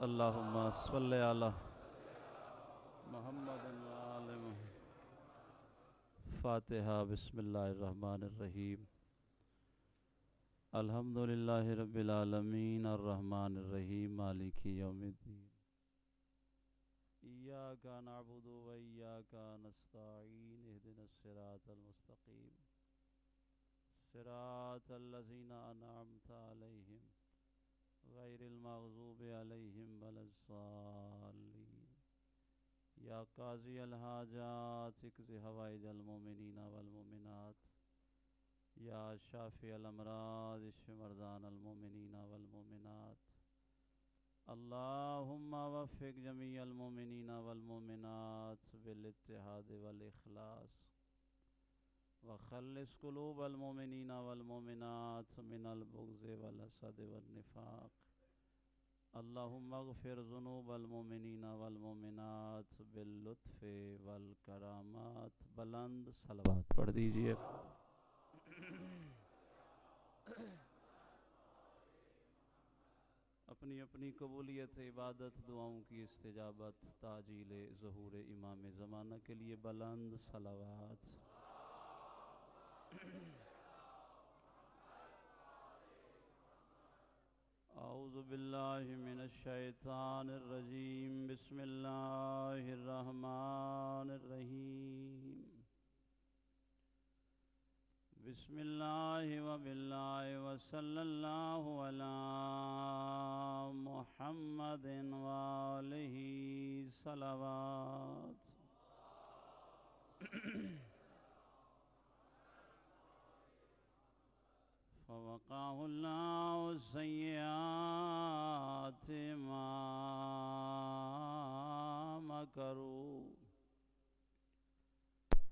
اللہم صلی علی محمد وآل محمد۔ فاتحہ۔ بسم اللہ الرحمن الرحیم۔ الحمدللہ رب العالمین الرحمن الرحیم مالک یوم الدین۔ ایاک نعبد و ایاک نستعین اہدنا الصراط المستقیم صراط الذین انعمت علیہم غیر المغضوب علیہم ولا الضالین۔ یا قاضی الحاجات اقض حوائج المؤمنین والمؤمنات۔ یا شافی الامراض اشف مرضان المؤمنین والمؤمنات۔ اللہم وفق جمیع المؤمنین والمؤمنات بالاتحاد والاخلاص وخلص قلوب المؤمنین والمؤمنات من البغض والحسد والنفاق۔ اللہم اغفر ذنوب المؤمنین والمؤمنات باللطف والکرامات۔ بلند صلوات پڑھ دیجئے۔ اپنی اپنی قبولیت عبادت دعاؤں کی استجابت تعجیل ظہور امام زمانہ کے لیے بلند صلوات۔ اعوذ باللہ من الشیطان الرجیم۔ بسم اللہ الرحمن الرحیم۔ بسم اللہ وباللہ وصلی اللہ علی محمد وآلہ صلوات۔ فوقاه اللہ سیئات ما مکروا۔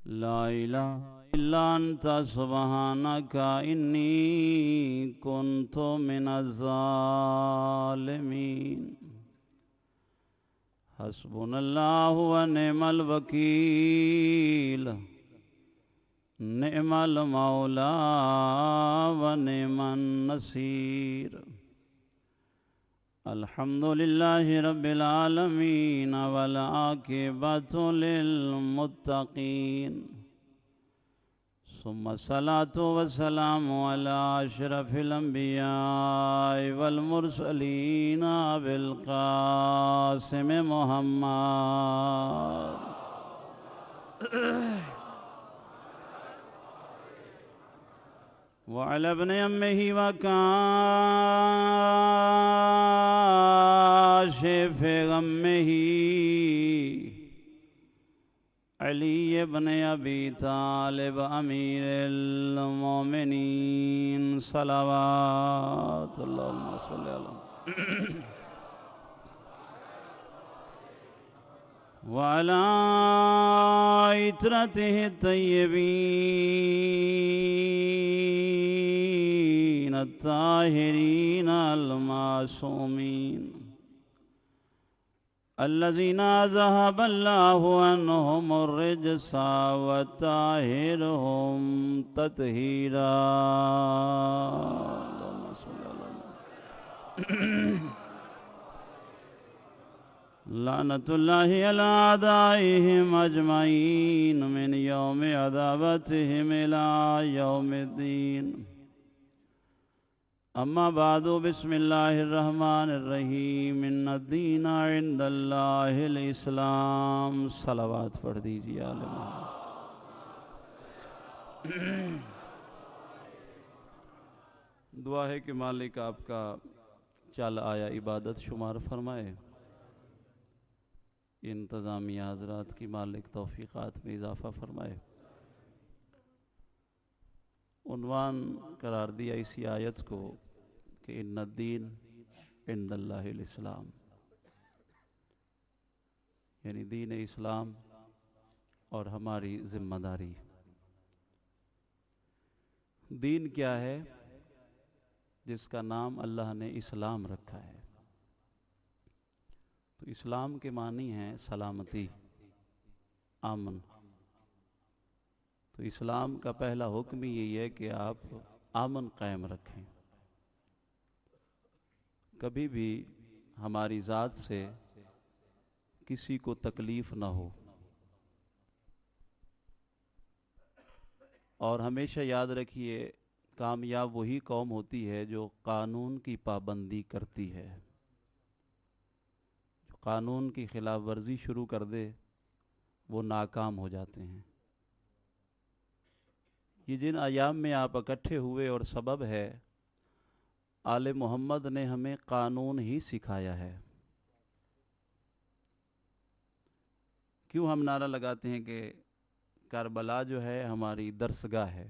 لا الہ الا انت سبحانک انی کنت من الظالمین۔ حسبنا اللہ ونعم الوکیل، نعم المولا ونعم النصیر۔ الحمدللہ رب العالمین والعاقبۃ للمتقین، ثم الصلاة والسلام علی اشرف الانبیاء والمرسلین ابی القاسم محمد وعلى ابن عمه وكاشف غمه علی بن ابی طالب امیر المومنین صلوات اللہم صلی علیہ وعلى عترته الطیبین الطاہرین المعصومین الذین ذهب اللہ عنہم الرجس وطاہرہم تطہیرا۔ اللہم صلی اللہ لعنت اللہ علی اعدائہم اجمعین من یوم عداوتہم الی یوم الدین۔ اما بعد بسم اللہ الرحمن الرحیم۔ ان الدین عند اللہ الاسلام۔ صلوات پڑھ دیجئے آل محمد۔ دعا ہے کہ مالک آپ کا چل آیا عبادت شمار فرمائے، انتظامیہ حضرات کی مالک توفیقات میں اضافہ فرمائے۔ عنوان قرار دیا اسی آیت کو کہ ان الدین عند اللہ الاسلام، یعنی دین اسلام اور ہماری ذمہ داری۔ دین کیا ہے؟ جس کا نام اللہ نے اسلام رکھا ہے۔ تو اسلام کے معنی ہیں سلامتی، امن۔ تو اسلام کا پہلا حکم یہی ہے کہ آپ امن قائم رکھیں۔ کبھی بھی ہماری ذات سے کسی کو تکلیف نہ ہو، اور ہمیشہ یاد رکھیے کامیاب وہی قوم ہوتی ہے جو قانون کی پابندی کرتی ہے۔ جو قانون کی خلاف ورزی شروع کر دے وہ ناکام ہو جاتے ہیں۔ یہ جن ایام میں آپ اکٹھے ہوئے اور سبب ہے، آل محمد نے ہمیں قانون ہی سکھایا ہے۔ کیوں ہم نعرہ لگاتے ہیں کہ کربلا جو ہے ہماری درسگاہ ہے؟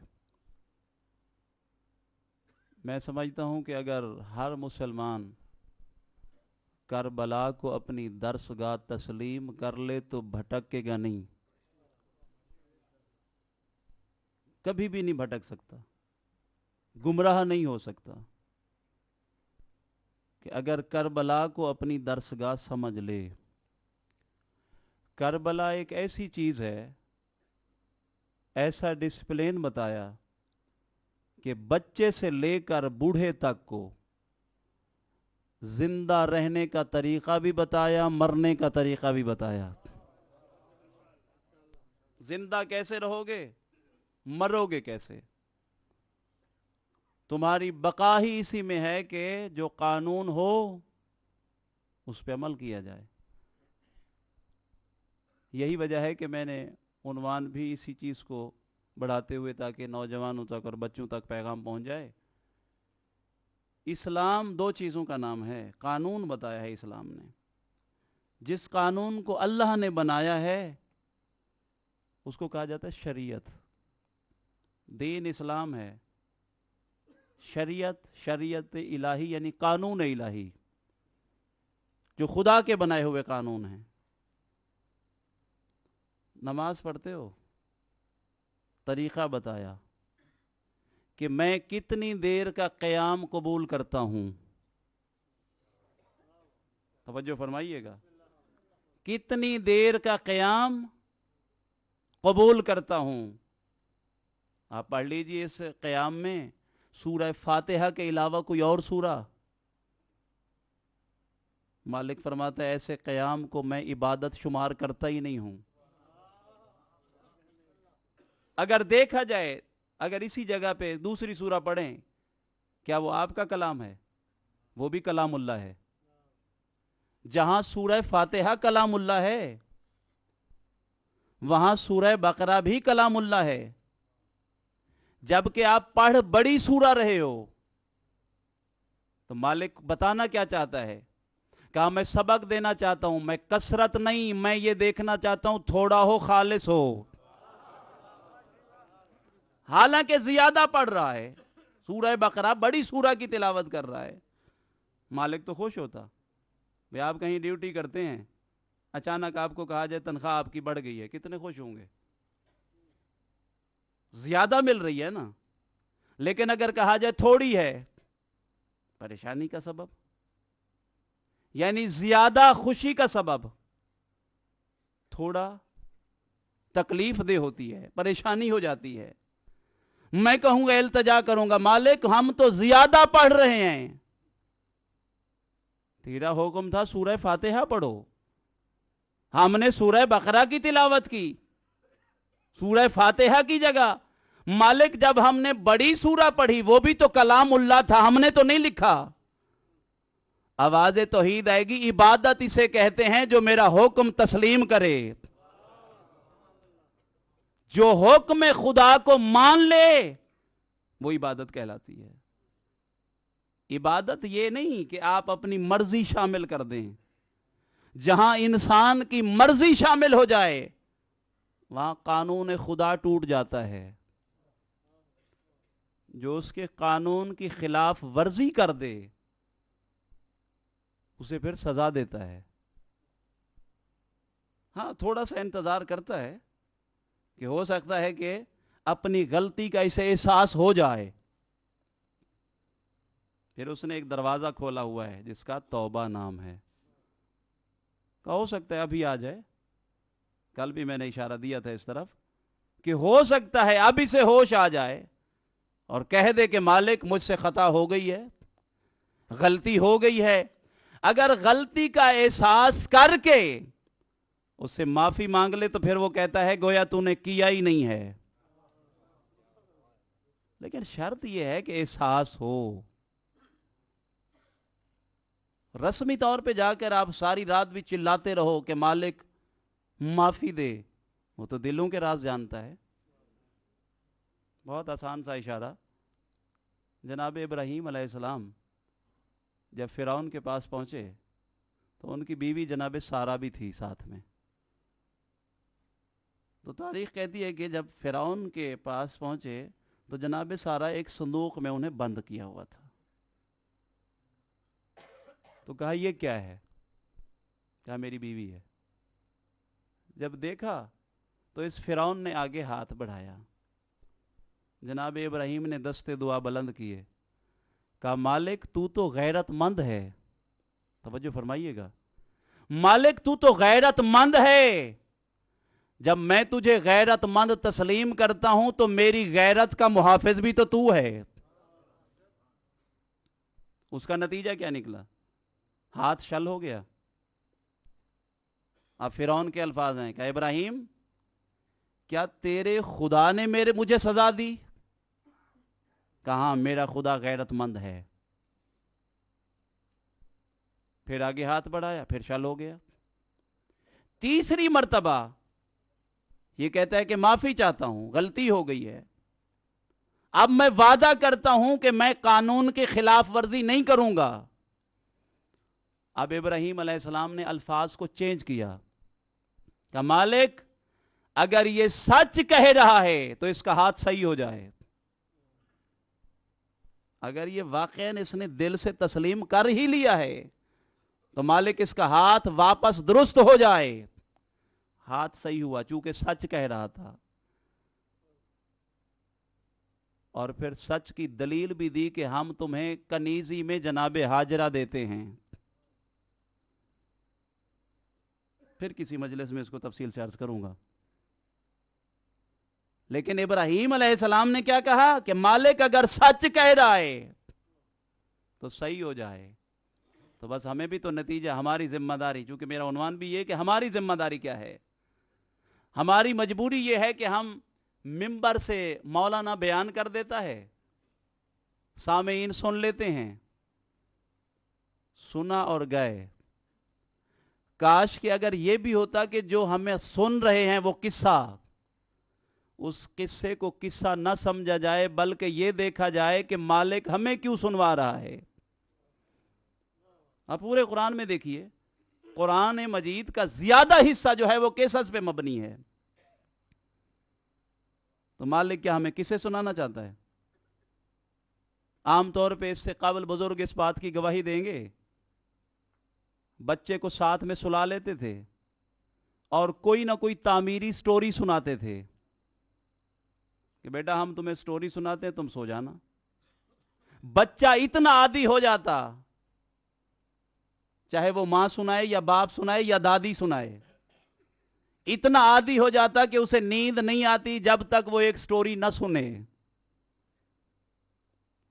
میں سمجھتا ہوں کہ اگر ہر مسلمان کربلا کو اپنی درسگاہ تسلیم کر لے تو بھٹکے گا نہیں، کبھی بھی نہیں بھٹک سکتا، گمراہ نہیں ہو سکتا۔ کہ اگر کربلا کو اپنی درسگاہ سمجھ لے۔ کربلا ایک ایسی چیز ہے، ایسا ڈسپلین بتایا کہ بچے سے لے کر بوڑھے تک کو زندہ رہنے کا طریقہ بھی بتایا، مرنے کا طریقہ بھی بتایا۔ زندہ کیسے رہو گے، مرو گے کیسے؟ تمہاری بقا ہی اسی میں ہے کہ جو قانون ہو اس پہ عمل کیا جائے۔ یہی وجہ ہے کہ میں نے عنوان بھی اسی چیز کو بڑھاتے ہوئے تاکہ نوجوانوں تک اور بچوں تک پیغام پہنچ جائے۔ اسلام دو چیزوں کا نام ہے، قانون بتایا ہے اسلام نے۔ جس قانون کو اللہ نے بنایا ہے اس کو کہا جاتا ہے شریعت۔ دین اسلام ہے، شریعت الہی یعنی قانون الہی، جو خدا کے بنائے ہوئے قانون ہیں۔ نماز پڑھتے ہو، طریقہ بتایا کہ میں کتنی دیر کا قیام قبول کرتا ہوں۔ توجہ فرمائیے گا، کتنی دیر کا قیام قبول کرتا ہوں۔ آپ پڑھ لیجئے اس قیام میں سورہ فاتحہ کے علاوہ کوئی اور سورہ؟ مالک فرماتا ہے ایسے قیام کو میں عبادت شمار کرتا ہی نہیں ہوں۔ اگر دیکھا جائے، اگر اسی جگہ پہ دوسری سورہ پڑھیں، کیا وہ آپ کا کلام ہے؟ وہ بھی کلام اللہ ہے۔ جہاں سورہ فاتحہ کلام اللہ ہے وہاں سورہ بقرہ بھی کلام اللہ ہے۔ جبکہ آپ پڑھ بڑی سورہ رہے ہو تو مالک بتانا کیا چاہتا ہے؟ کہا میں سبق دینا چاہتا ہوں، میں کثرت نہیں، میں یہ دیکھنا چاہتا ہوں تھوڑا ہو خالص ہو۔ حالانکہ زیادہ پڑھ رہا ہے، سورہ بقرہ بڑی سورہ کی تلاوت کر رہا ہے، مالک تو خوش ہوتا۔ بھئی آپ کہیں ڈیوٹی کرتے ہیں، اچانک آپ کو کہا جائے تنخواہ آپ کی بڑھ گئی ہے، کتنے خوش ہوں گے؟ زیادہ مل رہی ہے نا۔ لیکن اگر کہا جائے تھوڑی ہے، پریشانی کا سبب، یعنی زیادہ خوشی کا سبب تھوڑا تکلیف دہ ہوتی ہے، پریشانی ہو جاتی ہے۔ میں کہوں گا، التجا کروں گا، مالک ہم تو زیادہ پڑھ رہے ہیں، تیرا حکم تھا سورہ فاتحہ پڑھو، ہم نے سورہ بقرہ کی تلاوت کی سورہ فاتحہ کی جگہ۔ مالک جب ہم نے بڑی سورہ پڑھی وہ بھی تو کلام اللہ تھا، ہم نے تو نہیں لکھا۔ آواز توحید آئے گی، عبادت اسے کہتے ہیں جو میرا حکم تسلیم کرے، جو حکم خدا کو مان لے وہ عبادت کہلاتی ہے۔ عبادت یہ نہیں کہ آپ اپنی مرضی شامل کر دیں۔ جہاں انسان کی مرضی شامل ہو جائے وہاں قانون خدا ٹوٹ جاتا ہے۔ جو اس کے قانون کی خلاف ورزی کر دے اسے پھر سزا دیتا ہے۔ ہاں تھوڑا سا انتظار کرتا ہے کہ ہو سکتا ہے کہ اپنی غلطی کا اسے احساس ہو جائے، پھر اس نے ایک دروازہ کھولا ہوا ہے جس کا توبہ نام ہے، کہ ہو سکتا ہے ابھی آ جائے۔ کل بھی میں نے اشارہ دیا تھا اس طرف کہ ہو سکتا ہے اب اسے ہوش آ جائے اور کہہ دے کہ مالک مجھ سے خطا ہو گئی ہے، غلطی ہو گئی ہے۔ اگر غلطی کا احساس کر کے اس سے معافی مانگ لے تو پھر وہ کہتا ہے گویا تو نے کیا ہی نہیں ہے. لیکن شرط یہ ہے کہ احساس ہو. رسمی طور پہ جا کر آپ ساری رات بھی چلاتے رہو کہ مالک معافی دے، وہ تو دلوں کے راز جانتا ہے. بہت آسان سا اشارہ. جناب ابراہیم علیہ السلام جب فرعون کے پاس پہنچے تو ان کی بیوی جناب سارہ بھی تھی ساتھ میں. تو تاریخ کہتی ہے کہ جب فرعون کے پاس پہنچے تو جناب سارہ ایک صندوق میں انہیں بند کیا ہوا تھا. تو کہا یہ کیا ہے؟ کہا میری بیوی ہے. جب دیکھا تو اس فرعون نے آگے ہاتھ بڑھایا. جناب ابراہیم نے دستے دعا بلند کیے، کہا مالک تو تو غیرت مند ہے. توجہ فرمائیے گا، مالک تو تو غیرت مند ہے. جب میں تجھے غیرت مند تسلیم کرتا ہوں تو میری غیرت کا محافظ بھی تو ہے. اس کا نتیجہ کیا نکلا؟ ہاتھ شل ہو گیا. اب فرعون کے الفاظ ہیں کہ ابراہیم کیا تیرے خدا نے مجھے سزا دی؟ کہاں میرا خدا غیرت مند ہے. پھر آگے ہاتھ بڑھایا، پھر شل ہو گیا. تیسری مرتبہ یہ کہتا ہے کہ معافی چاہتا ہوں، غلطی ہو گئی ہے، اب میں وعدہ کرتا ہوں کہ میں قانون کے خلاف ورزی نہیں کروں گا. اب ابراہیم علیہ السلام نے الفاظ کو چینج کیا کہ مالک اگر یہ سچ کہہ رہا ہے تو اس کا ہاتھ صحیح ہو جائے. اگر یہ واقعاً اس نے دل سے تسلیم کر ہی لیا ہے تو مالک اس کا ہاتھ واپس درست ہو جائے. ہاتھ صحیح ہوا چونکہ سچ کہہ رہا تھا. اور پھر سچ کی دلیل بھی دی کہ ہم تمہیں کنیزی میں جناب ہاجرہ دیتے ہیں. پھر کسی مجلس میں اس کو تفصیل سے عرض کروں گا. لیکن ابراہیم علیہ السلام نے کیا کہا کہ مالک اگر سچ کہہ رہا ہے تو صحیح ہو جائے. تو بس ہمیں بھی تو نتیجہ، ہماری ذمہ داری، چونکہ میرا عنوان بھی یہ کہ ہماری ذمہ داری کیا ہے. ہماری مجبوری یہ ہے کہ ہم ممبر سے مولانا بیان کر دیتا ہے، سامعین سن لیتے ہیں، سنا اور گئے. کاش کہ اگر یہ بھی ہوتا کہ جو ہمیں سن رہے ہیں وہ قصہ، اس قصے کو قصہ نہ سمجھا جائے بلکہ یہ دیکھا جائے کہ مالک ہمیں کیوں سنوا رہا ہے. آپ پورے قرآن میں دیکھیے، قرآن مجید کا زیادہ حصہ جو ہے وہ قصص پہ مبنی ہے. تو مالک کیا ہمیں قصے سنانا چاہتا ہے؟ عام طور پہ اس سے قبل بزرگ اس بات کی گواہی دیں گے، بچے کو ساتھ میں سلا لیتے تھے اور کوئی نہ کوئی تعمیری سٹوری سناتے تھے کہ بیٹا ہم تمہیں سٹوری سناتے ہیں، تم سو جانا. بچہ اتنا عادی ہو جاتا، چاہے وہ ماں سنائے یا باپ سنائے یا دادی سنائے، اتنا عادی ہو جاتا کہ اسے نیند نہیں آتی جب تک وہ ایک سٹوری نہ سنے.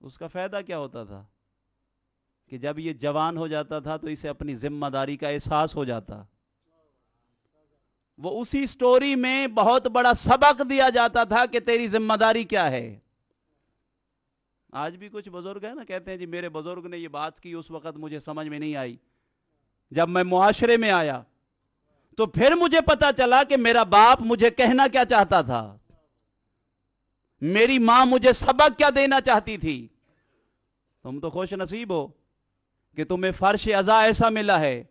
اس کا فائدہ کیا ہوتا تھا کہ جب یہ جوان ہو جاتا تھا تو اسے اپنی ذمہ داری کا احساس ہو جاتا. وہ اسی سٹوری میں بہت بڑا سبق دیا جاتا تھا کہ تیری ذمہ داری کیا ہے. آج بھی کچھ بزرگ ہیں نا، کہتے ہیں جی میرے بزرگ نے یہ بات کی، اس وقت مجھے سمجھ میں نہیں آئی، جب میں معاشرے میں آیا تو پھر مجھے پتا چلا کہ میرا باپ مجھے کہنا کیا چاہتا تھا، میری ماں مجھے سبق کیا دینا چاہتی تھی. تم تو خوش نصیب ہو کہ تمہیں فرش عزا ایسا ملا ہے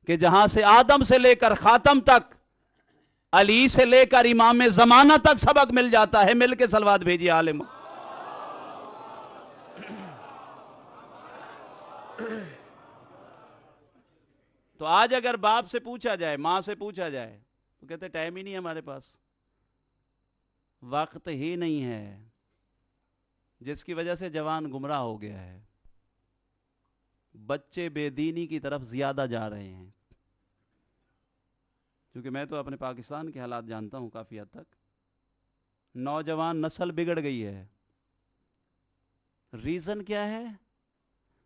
کہ جہاں سے آدم سے لے کر خاتم تک، علی سے لے کر امام زمانہ تک سبق مل جاتا ہے. مل کے صلوات بھیجیے عالم. تو آج اگر باپ سے پوچھا جائے، ماں سے پوچھا جائے تو کہتے ٹائم ہی نہیں ہے ہمارے پاس، وقت ہی نہیں ہے، جس کی وجہ سے جوان گمراہ ہو گیا ہے. بچے بے دینی کی طرف زیادہ جا رہے ہیں. کیونکہ میں تو اپنے پاکستان کے حالات جانتا ہوں کافی حد تک. نوجوان نسل بگڑ گئی ہے. ریزن کیا ہے؟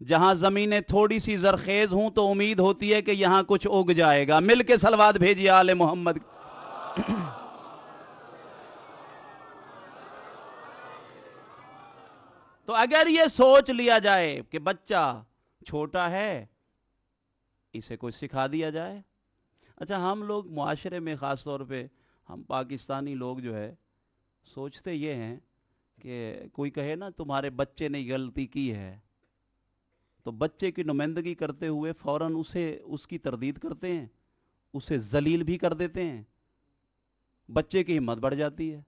جہاں زمینیں تھوڑی سی زرخیز ہوں تو امید ہوتی ہے کہ یہاں کچھ اگ جائے گا. مل کے صلوات بھیجیے آل محمد. تو اگر یہ سوچ لیا جائے کہ بچہ چھوٹا ہے, اسے کچھ سکھا دیا جائے. اچھا, ہم لوگ معاشرے میں خاص طور پہ ہم پاکستانی لوگ جو ہے سوچتے یہ ہیں کہ کوئی کہے نا تمہارے بچے نے غلطی کی ہے, تو بچے کی نمائندگی کرتے ہوئے فوراً اس کی تردید کرتے ہیں, اسے ذلیل بھی کر دیتے ہیں. بچے کی ہمت بڑھ جاتی ہے,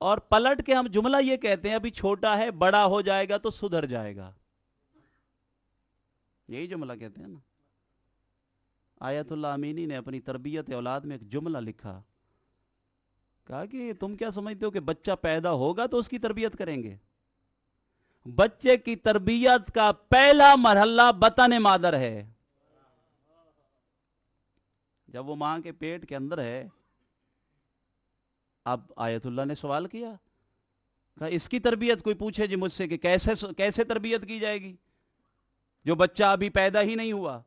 اور پلٹ کے ہم جملہ یہ کہتے ہیں ابھی چھوٹا ہے, بڑا ہو جائے گا تو سدھر جائے گا. یہی جملہ کہتے ہیں نا. آیت اللہ امینی نے اپنی تربیت اولاد میں ایک جملہ لکھا, کہا کہ تم کیا سمجھتے ہو کہ بچہ پیدا ہوگا تو اس کی تربیت کریں گے؟ بچے کی تربیت کا پہلا مرحلہ بطن مادر ہے. جب وہ ماں کے پیٹ کے اندر ہے, اب آیت اللہ نے سوال کیا, کہا اس کی تربیت کوئی پوچھے جی مجھ سے کہ کیسے تربیت کی جائے گی جو بچہ ابھی پیدا ہی نہیں ہوا,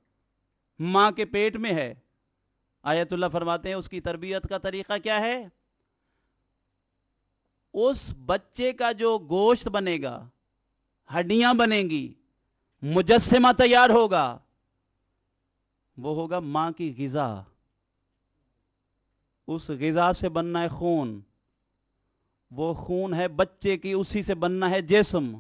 ماں کے پیٹ میں ہے. آیت اللہ فرماتے ہیں اس کی تربیت کا طریقہ کیا ہے. اس بچے کا جو گوشت بنے گا, ہڈیاں بنیں گی, مجسمہ تیار ہوگا, وہ ہوگا ماں کی غذا. اس غذا سے بننا ہے خون, وہ خون ہے بچے کی, اسی سے بننا ہے جسم.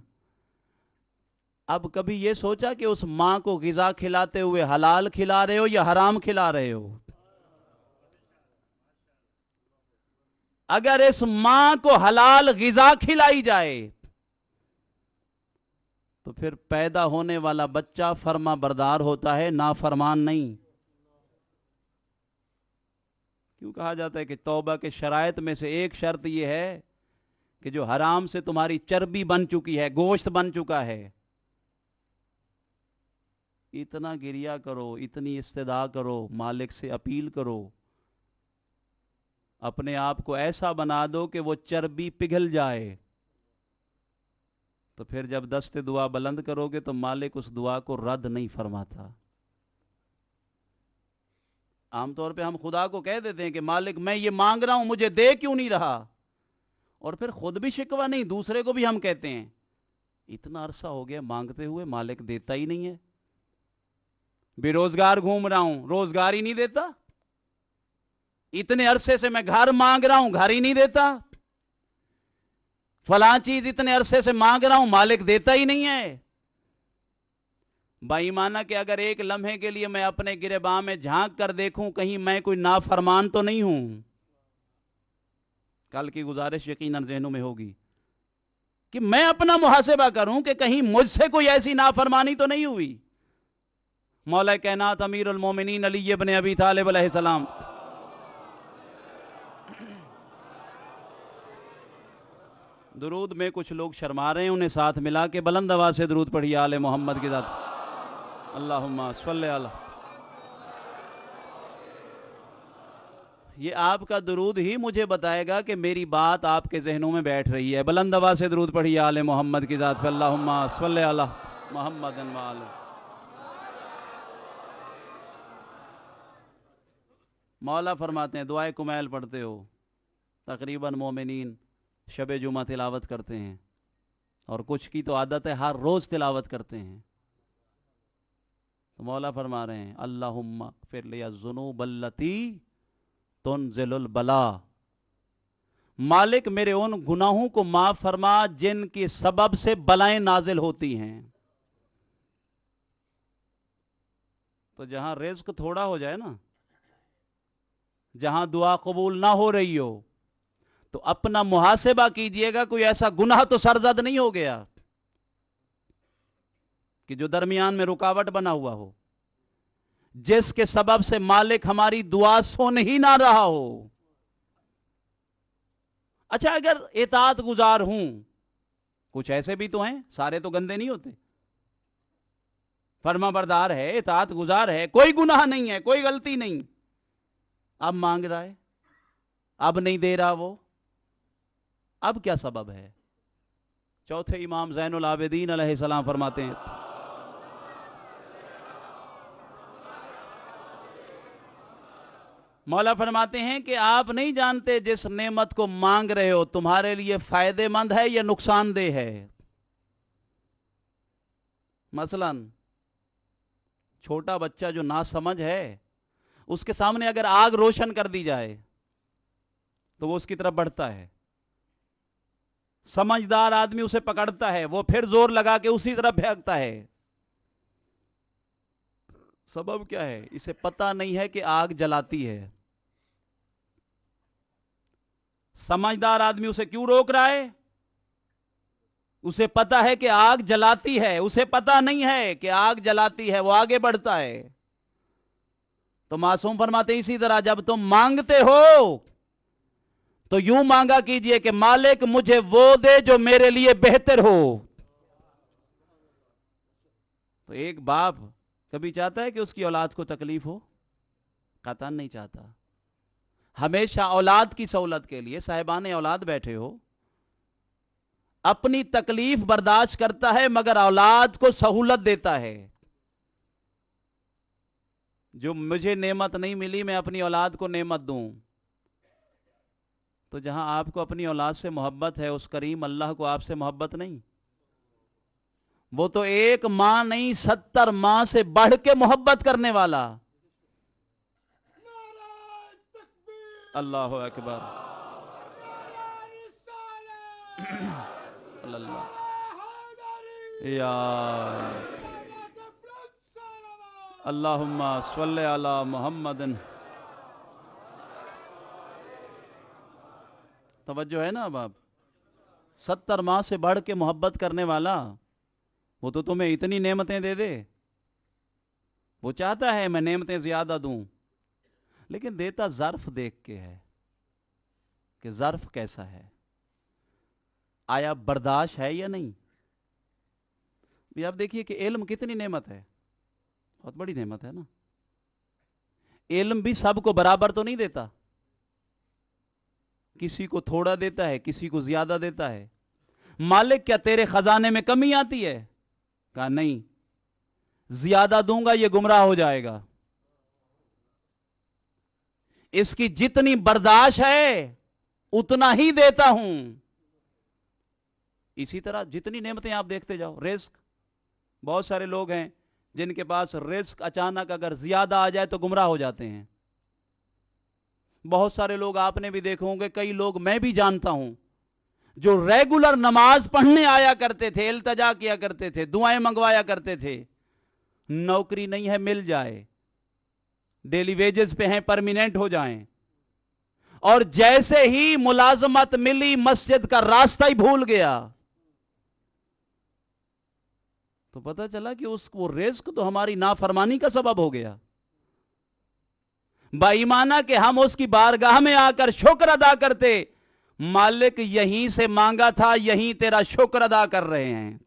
اب کبھی یہ سوچا کہ اس ماں کو غذا کھلاتے ہوئے حلال کھلا رہے ہو یا حرام کھلا رہے ہو؟ اگر اس ماں کو حلال غذا کھلائی جائے تو پھر پیدا ہونے والا بچہ فرما بردار ہوتا ہے, نافرمان نہیں. کیوں کہا جاتا ہے کہ توبہ کے شرائط میں سے ایک شرط یہ ہے کہ جو حرام سے تمہاری چربی بن چکی ہے, گوشت بن چکا ہے, اتنا گریہ کرو, اتنی استدعا کرو, مالک سے اپیل کرو, اپنے آپ کو ایسا بنا دو کہ وہ چربی پگھل جائے. تو پھر جب دست دعا بلند کرو گے تو مالک اس دعا کو رد نہیں فرماتا. عام طور پہ ہم خدا کو کہہ دیتے ہیں کہ مالک میں یہ مانگ رہا ہوں, مجھے دے کیوں نہیں رہا, اور پھر خود بھی شکوہ نہیں, دوسرے کو بھی ہم کہتے ہیں اتنا عرصہ ہو گیا مانگتے ہوئے, مالک دیتا ہی نہیں ہے. بے روزگار گھوم رہا ہوں, روزگار ہی نہیں دیتا. اتنے عرصے سے میں گھر مانگ رہا ہوں, گھر ہی نہیں دیتا. فلاں چیز اتنے عرصے سے مانگ رہا ہوں, مالک دیتا ہی نہیں ہے. بھائی مانا کہ اگر ایک لمحے کے لیے میں اپنے گریباں میں جھانک کر دیکھوں کہیں میں کوئی نافرمان تو نہیں ہوں. کل کی گزارش یقیناً ذہنوں میں ہوگی کہ میں اپنا محاسبہ کروں کہ کہیں مجھ سے کوئی ایسی نافرمانی تو نہیں ہوئی. مولا کائنات امیر المومنین علی ابن ابی طالب علیہ السلام درود میں کچھ لوگ شرما رہے ہیں, انہیں ساتھ ملا کے بلند آواز سے درود پڑھیے آل محمد کی ذات. اللہم صلی علی. یہ آپ کا درود ہی مجھے بتائے گا کہ میری بات آپ کے ذہنوں میں بیٹھ رہی ہے. بلند آواز سے درود پڑھیے آل محمد کی ذات پہ. اللہم صلی علی محمد و آلہ. مولا فرماتے ہیں دعائے کمیل پڑھتے ہو, تقریباً مومنین شب جمعہ تلاوت کرتے ہیں, اور کچھ کی تو عادت ہے ہر روز تلاوت کرتے ہیں. تو مولا فرما رہے ہیں اللہم اغفر لی الذنوب التی تنزل البلا. مالک میرے ان گناہوں کو معاف فرما جن کے سبب سے بلائیں نازل ہوتی ہیں. تو جہاں رزق تھوڑا ہو جائے نا, جہاں دعا قبول نہ ہو رہی ہو, تو اپنا محاسبہ کیجئے گا کوئی ایسا گناہ تو سرزد نہیں ہو گیا کہ جو درمیان میں رکاوٹ بنا ہوا ہو, جس کے سبب سے مالک ہماری دعا سن ہی نہ رہا ہو. اچھا اگر اطاعت گزار ہوں, کچھ ایسے بھی تو ہیں, سارے تو گندے نہیں ہوتے, فرما بردار ہے, اطاعت گزار ہے, کوئی گناہ نہیں ہے, کوئی غلطی نہیں, اب مانگ رہا ہے, اب نہیں دے رہا وہ, اب کیا سبب ہے؟ چوتھے امام زین العابدین علیہ السلام فرماتے ہیں مولا فرماتے ہیں کہ آپ نہیں جانتے جس نعمت کو مانگ رہے ہو تمہارے لیے فائدے مند ہے یا نقصان دہ ہے. مثلا چھوٹا بچہ جو ناسمجھ ہے اس کے سامنے اگر آگ روشن کر دی جائے تو وہ اس کی طرف بڑھتا ہے. سمجھدار آدمی اسے پکڑتا ہے, وہ پھر زور لگا کے اسی طرف پھینکتا ہے. سبب کیا ہے؟ اسے پتہ نہیں ہے کہ آگ جلاتی ہے. سمجھدار آدمی اسے کیوں روک رہا ہے؟ اسے پتا ہے کہ آگ جلاتی ہے. اسے پتا نہیں ہے کہ آگ جلاتی ہے, وہ آگے بڑھتا ہے. تو معصوم فرماتے اسی طرح جب تم مانگتے ہو تو یوں مانگا کیجئے کہ مالک مجھے وہ دے جو میرے لیے بہتر ہو. تو ایک باپ کبھی چاہتا ہے کہ اس کی اولاد کو تکلیف ہو؟ قطعاً نہیں چاہتا. ہمیشہ اولاد کی سہولت کے لیے صاحبان اولاد بیٹھے ہو, اپنی تکلیف برداشت کرتا ہے مگر اولاد کو سہولت دیتا ہے. جو مجھے نعمت نہیں ملی میں اپنی اولاد کو نعمت دوں. تو جہاں آپ کو اپنی اولاد سے محبت ہے اس کریم اللہ کو آپ سے محبت نہیں. وہ تو ایک ماں نہیں 70 ماں سے بڑھ کے محبت کرنے والا. اللہ اکبر. اللہ یا اللہم صلی علی محمد. توجہ ہے نا اب آپ؟ 70 ماہ سے بڑھ کے محبت کرنے والا وہ تو تمہیں اتنی نعمتیں دے دے. وہ چاہتا ہے میں نعمتیں زیادہ دوں لیکن دیتا ظرف دیکھ کے ہے کہ ظرف کیسا ہے, آیا برداشت ہے یا نہیں. بھی آپ دیکھیے کہ علم کتنی نعمت ہے, بہت بڑی نعمت ہے نا. علم بھی سب کو برابر تو نہیں دیتا, کسی کو تھوڑا دیتا ہے کسی کو زیادہ دیتا ہے. مالک کیا تیرے خزانے میں کمی آتی ہے؟ کہا نہیں, زیادہ دوں گا یہ گمراہ ہو جائے گا. اس کی جتنی برداشت ہے اتنا ہی دیتا ہوں. اسی طرح جتنی نعمتیں آپ دیکھتے جاؤ, رزق, بہت سارے لوگ ہیں جن کے پاس رزق اچانک اگر زیادہ آ جائے تو گمراہ ہو جاتے ہیں. بہت سارے لوگ آپ نے بھی دیکھے ہوں گے, کئی لوگ میں بھی جانتا ہوں جو ریگولر نماز پڑھنے آیا کرتے تھے, التجا کیا کرتے تھے, دعائیں منگوایا کرتے تھے, نوکری نہیں ہے مل جائے, ڈیلی ویجز پہ ہیں پرمیننٹ ہو جائیں, اور جیسے ہی ملازمت ملی مسجد کا راستہ ہی بھول گیا. تو پتہ چلا کہ وہ رزق تو ہماری نافرمانی کا سبب ہو گیا. با ایمانہ کہ ہم اس کی بارگاہ میں آ کر شکر ادا کرتے, مالک یہیں سے مانگا تھا یہیں تیرا شکر ادا کر رہے ہیں.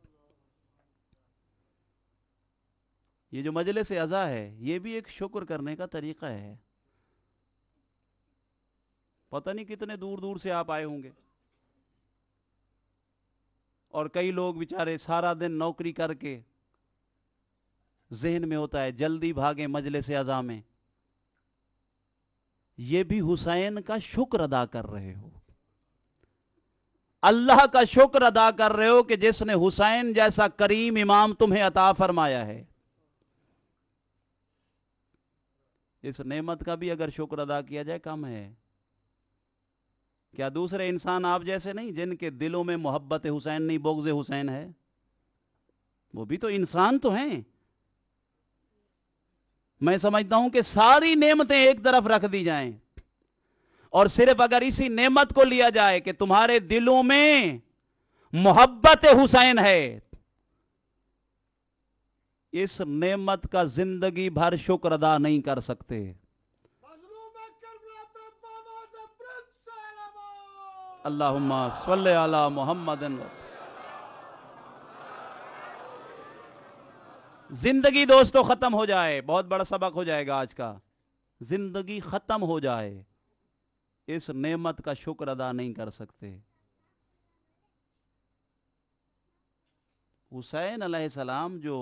یہ جو مجلس عزا ہے یہ بھی ایک شکر کرنے کا طریقہ ہے. پتہ نہیں کتنے دور دور سے آپ آئے ہوں گے, اور کئی لوگ بیچارے سارا دن نوکری کر کے ذہن میں ہوتا ہے جلدی بھاگیں مجلس عزا میں. یہ بھی حسین کا شکر ادا کر رہے ہو, اللہ کا شکر ادا کر رہے ہو کہ جس نے حسین جیسا کریم امام تمہیں عطا فرمایا ہے. اس نعمت کا بھی اگر شکر ادا کیا جائے کم ہے. کیا دوسرے انسان آپ جیسے نہیں جن کے دلوں میں محبت حسین نہیں بغض حسین ہے؟ وہ بھی تو انسان تو ہیں. میں سمجھتا ہوں کہ ساری نعمتیں ایک طرف رکھ دی جائیں اور صرف اگر اسی نعمت کو لیا جائے کہ تمہارے دلوں میں محبت حسین ہے, اس نعمت کا زندگی بھر شکر ادا نہیں کر سکتے. اللہم صلی علی محمد. زندگی دوستو ختم ہو جائے, بہت بڑا سبق ہو جائے گا آج کا, زندگی ختم ہو جائے اس نعمت کا شکر ادا نہیں کر سکتے. حسین علیہ السلام جو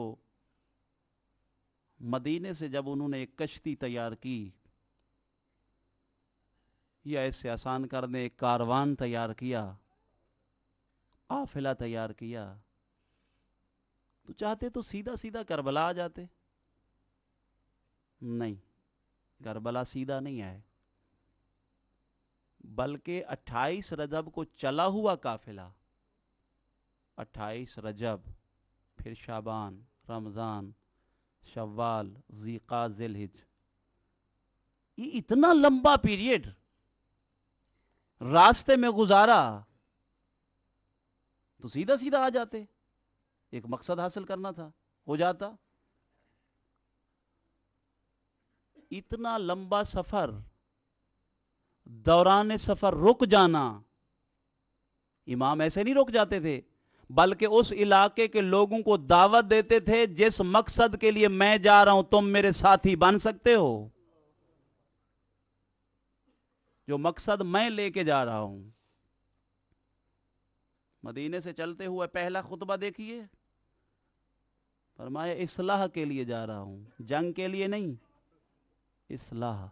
مدینے سے جب انہوں نے ایک کشتی تیار کی یا ایسے آسان کر دیں، ایک کاروان تیار کیا، قافلہ تیار کیا، تو چاہتے تو سیدھا سیدھا کربلا آ جاتے. نہیں، کربلا سیدھا نہیں آئے، بلکہ 28 رجب کو چلا ہوا قافلہ، 28 رجب، پھر شعبان، رمضان، شوال، ذیقعدہ، ذی الحج، یہ اتنا لمبا پیریڈ راستے میں گزارا تو سیدھا سیدھا آ جاتے. ایک مقصد حاصل کرنا تھا، ہو جاتا. اتنا لمبا سفر، دوران سفر رک جانا، امام ایسے نہیں رک جاتے تھے، بلکہ اس علاقے کے لوگوں کو دعوت دیتے تھے، جس مقصد کے لیے میں جا رہا ہوں تم میرے ساتھی بن سکتے ہو. جو مقصد میں لے کے جا رہا ہوں. مدینے سے چلتے ہوئے پہلا خطبہ دیکھیے، فرمایا اصلاح کے لیے جا رہا ہوں، جنگ کے لیے نہیں. اصلاح،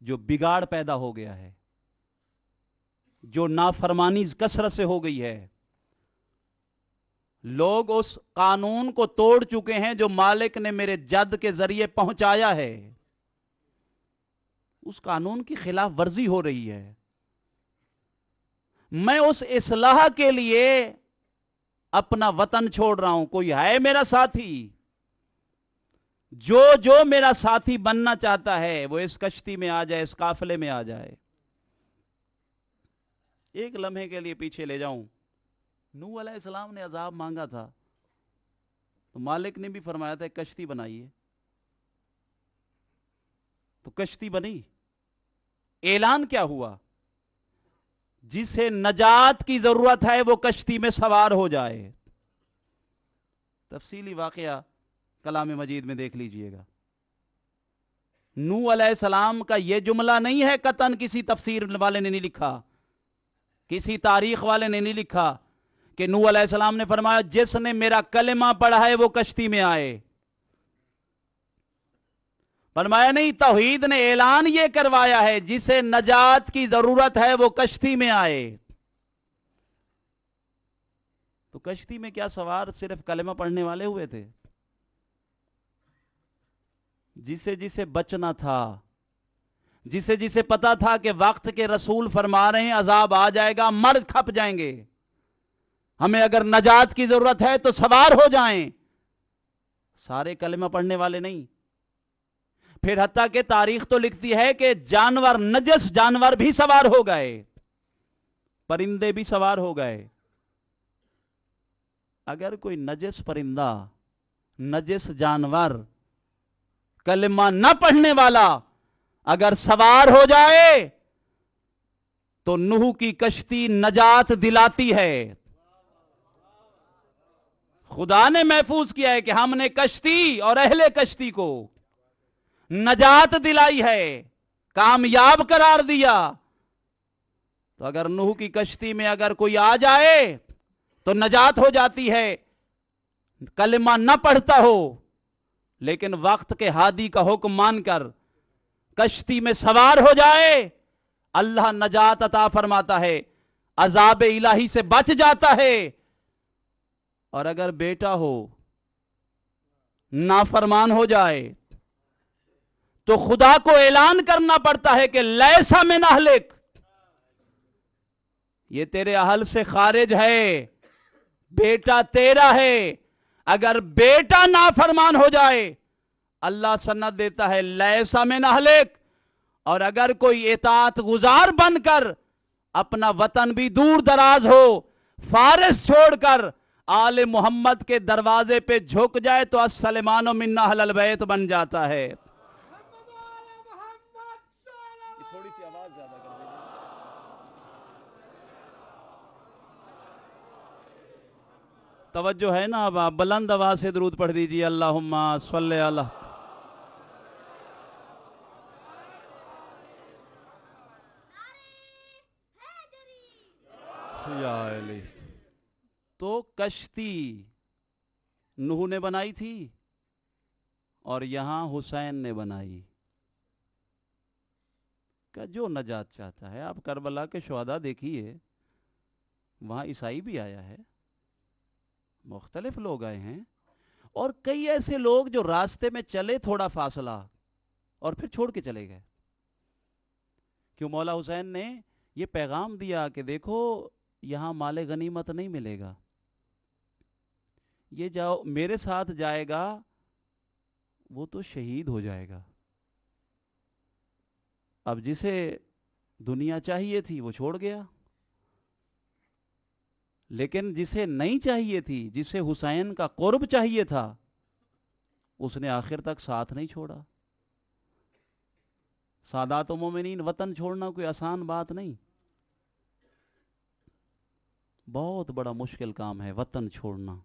جو بگاڑ پیدا ہو گیا ہے، جو نافرمانی کثرت سے ہو گئی ہے، لوگ اس قانون کو توڑ چکے ہیں جو مالک نے میرے جد کے ذریعے پہنچایا ہے، اس قانون کی خلاف ورزی ہو رہی ہے. میں اس اصلاح کے لیے اپنا وطن چھوڑ رہا ہوں. کوئی ہے میرا ساتھی؟ جو میرا ساتھی بننا چاہتا ہے وہ اس کشتی میں آ جائے، اس قافلے میں آ جائے. ایک لمحے کے لیے پیچھے لے جاؤں. نوح علیہ السلام نے عذاب مانگا تھا تو مالک نے بھی فرمایا تھا کشتی بنائیے، تو کشتی بنی. اعلان کیا ہوا؟ جسے نجات کی ضرورت ہے وہ کشتی میں سوار ہو جائے. تفصیلی واقعہ کلام مجید میں دیکھ لیجئے گا. نوح علیہ السلام کا یہ جملہ نہیں ہے قطعاً کسی تفسیر والے نے نہیں لکھا، کسی تاریخ والے نے نہیں لکھا کہ نوح علیہ السلام نے فرمایا جس نے میرا کلمہ پڑھا ہے وہ کشتی میں آئے. فرمایا نہیں، توحید نے اعلان یہ کروایا ہے جسے نجات کی ضرورت ہے وہ کشتی میں آئے. تو کشتی میں کیا سوار صرف کلمہ پڑھنے والے ہوئے تھے؟ جسے بچنا تھا، جسے پتا تھا کہ وقت کے رسول فرما رہے ہیں عذاب آ جائے گا، مرد کھپ جائیں گے، ہمیں اگر نجات کی ضرورت ہے تو سوار ہو جائیں. سارے کلمہ پڑھنے والے نہیں. پھر حتیٰ کہ تاریخ تو لکھتی ہے کہ جانور، نجس جانور بھی سوار ہو گئے، پرندے بھی سوار ہو گئے. اگر کوئی نجس پرندہ، نجس جانور، کلمہ نہ پڑھنے والا اگر سوار ہو جائے تو نوح کی کشتی نجات دلاتی ہے. خدا نے محفوظ کیا ہے کہ ہم نے کشتی اور اہل کشتی کو نجات دلائی ہے، کامیاب قرار دیا. تو اگر نوح کی کشتی میں اگر کوئی آ جائے تو نجات ہو جاتی ہے. کلمہ نہ پڑھتا ہو لیکن وقت کے ہادی کا حکم مان کر کشتی میں سوار ہو جائے، اللہ نجات عطا فرماتا ہے، عذاب الہی سے بچ جاتا ہے. اور اگر بیٹا ہو، نافرمان ہو جائے تو خدا کو اعلان کرنا پڑتا ہے کہ لیسا من اہلک، یہ تیرے اہل سے خارج ہے، بیٹا تیرا ہے. اگر بیٹا نافرمان ہو جائے اللہ سند دیتا ہے لیسا من اہلک. اور اگر کوئی اطاعت گزار بن کر اپنا وطن بھی دور دراز ہو، فارس چھوڑ کر آل محمد کے دروازے پہ جھک جائے تو السلمان منا اہل البیت بن جاتا ہے. تھوڑی سی آواز زیادہ کر دیجیے. توجہ ہے نا؟ اب آپ بلند آواز سے درود پڑھ دیجیے، اللہم صلی علی. یا علی. تو کشتی نوح نے بنائی تھی اور یہاں حسین نے بنائی. کا جو نجات چاہتا ہے. آپ کربلا کے شہداء دیکھیے, وہاں عیسائی بھی آیا ہے, مختلف لوگ آئے ہیں, اور کئی ایسے لوگ جو راستے میں چلے تھوڑا فاصلہ اور پھر چھوڑ کے چلے گئے. کیوں؟ مولا حسین نے یہ پیغام دیا کہ دیکھو یہاں مال غنیمت نہیں ملے گا, یہ جاؤ میرے ساتھ جائے گا وہ تو شہید ہو جائے گا. اب جسے دنیا چاہیے تھی وہ چھوڑ گیا, لیکن جسے نہیں چاہیے تھی, جسے حسین کا قرب چاہیے تھا, اس نے آخر تک ساتھ نہیں چھوڑا. سادات و مومنین, وطن چھوڑنا کوئی آسان بات نہیں, بہت بڑا مشکل کام ہے وطن چھوڑنا.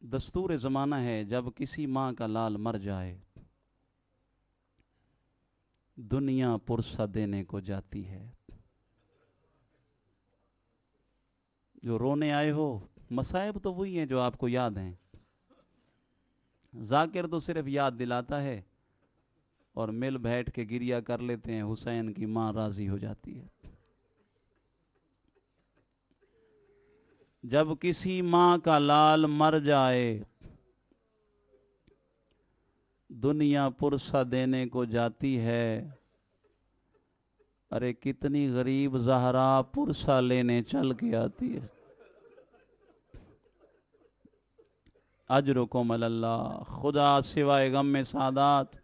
دستور زمانہ ہے جب کسی ماں کا لال مر جائے دنیا پرسہ دینے کو جاتی ہے. جو رونے آئے ہو, مصائب تو وہی ہیں جو آپ کو یاد ہیں. ذاکر تو صرف یاد دلاتا ہے اور مل بیٹھ کے گریہ کر لیتے ہیں, حسین کی ماں راضی ہو جاتی ہے. جب کسی ماں کا لال مر جائے دنیا پرسہ دینے کو جاتی ہے. ارے کتنی غریب زہرا پرسہ لینے چل کے آتی ہے. اجرکم علی اللہ, خدا سوائے غم میں سعادات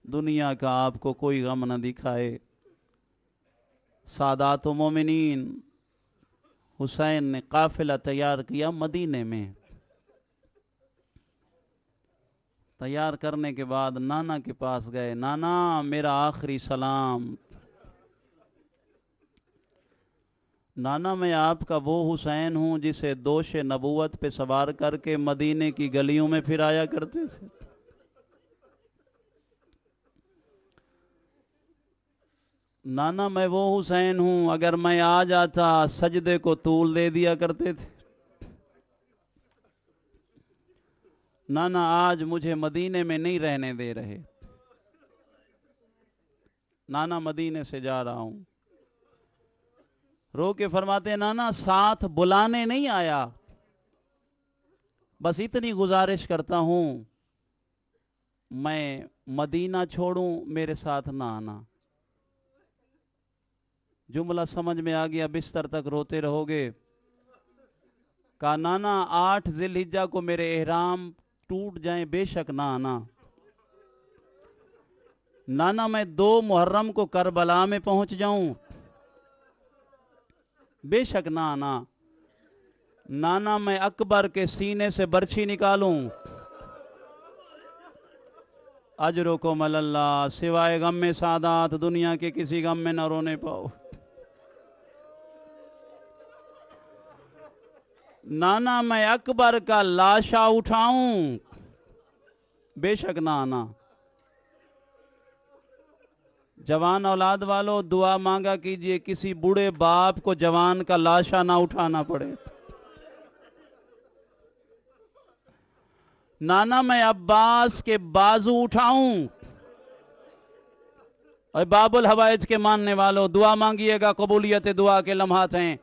دنیا کا آپ کو کوئی غم نہ دکھائے. سادات و مومنین, حسین نے قافلہ تیار کیا مدینے میں. تیار کرنے کے بعد نانا کے پاس گئے, نانا میرا آخری سلام. نانا میں آپ کا وہ حسین ہوں جسے دوش نبوت پہ سوار کر کے مدینے کی گلیوں میں پھرایا کرتے تھے. نانا میں وہ حسین ہوں, اگر میں آ جاتا سجدے کو طول دے دیا کرتے تھے. نانا آج مجھے مدینے میں نہیں رہنے دے رہے, نانا مدینے سے جا رہا ہوں. رو کے فرماتے ہیں نانا ساتھ بلانے نہیں آیا, بس اتنی گزارش کرتا ہوں میں مدینہ چھوڑوں میرے ساتھ نہ آنا. جملہ سمجھ میں آ گیا, بستر تک روتے رہو گے. کہا نانا 8 ذی الحجہ کو میرے احرام ٹوٹ جائیں بے شک نہ آنا. نانا میں 2 محرم کو کربلا میں پہنچ جاؤں بے شک نہ آنا. نانا میں اکبر کے سینے سے برچھی نکالوں. اجرکم علی اللہ, سوائے غم میں سعادات دنیا کے کسی غم میں نہ رونے پاؤ. نانا میں اکبر کا لاشا اٹھاؤں بے شک نہ آنا. جوان اولاد والو دعا مانگا کیجئے کسی بوڑھے باپ کو جوان کا لاشا نہ اٹھانا پڑے. نانا میں عباس کے بازو اٹھاؤں. اور باب الحوائج کے ماننے والو دعا مانگیے گا, قبولیت دعا کے لمحات ہیں.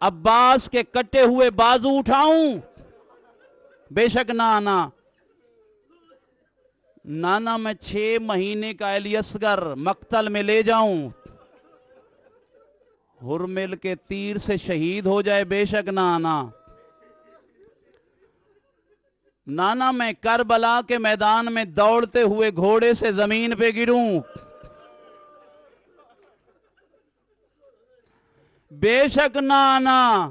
عباس کے کٹے ہوئے بازو اٹھاؤں بے شک نہ آنا. نانا میں 6 مہینے کا علی اصغر مقتل میں لے جاؤں, ہرمل کے تیر سے شہید ہو جائے بے شک نہ آنا. نانا میں کربلا کے میدان میں دوڑتے ہوئے گھوڑے سے زمین پہ گروں بے شک نہ آنا.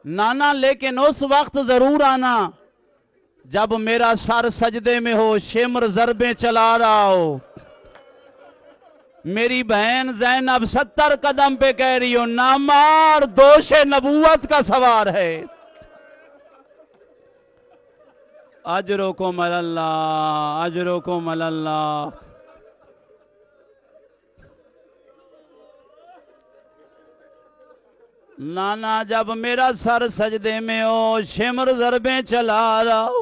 نانا لیکن اس وقت ضرور آنا جب میرا سر سجدے میں ہو, شمر ضربیں چلا رہا ہو. میری بہن زینب 70 قدم پہ کہہ رہی ہو نامار دوش نبوت کا سوار ہے. اجرکم علی اللہ, اجرکم علی اللہ. نانا جب میرا سر سجدے میں ہو, شمر ضربیں چلا رہا ہو,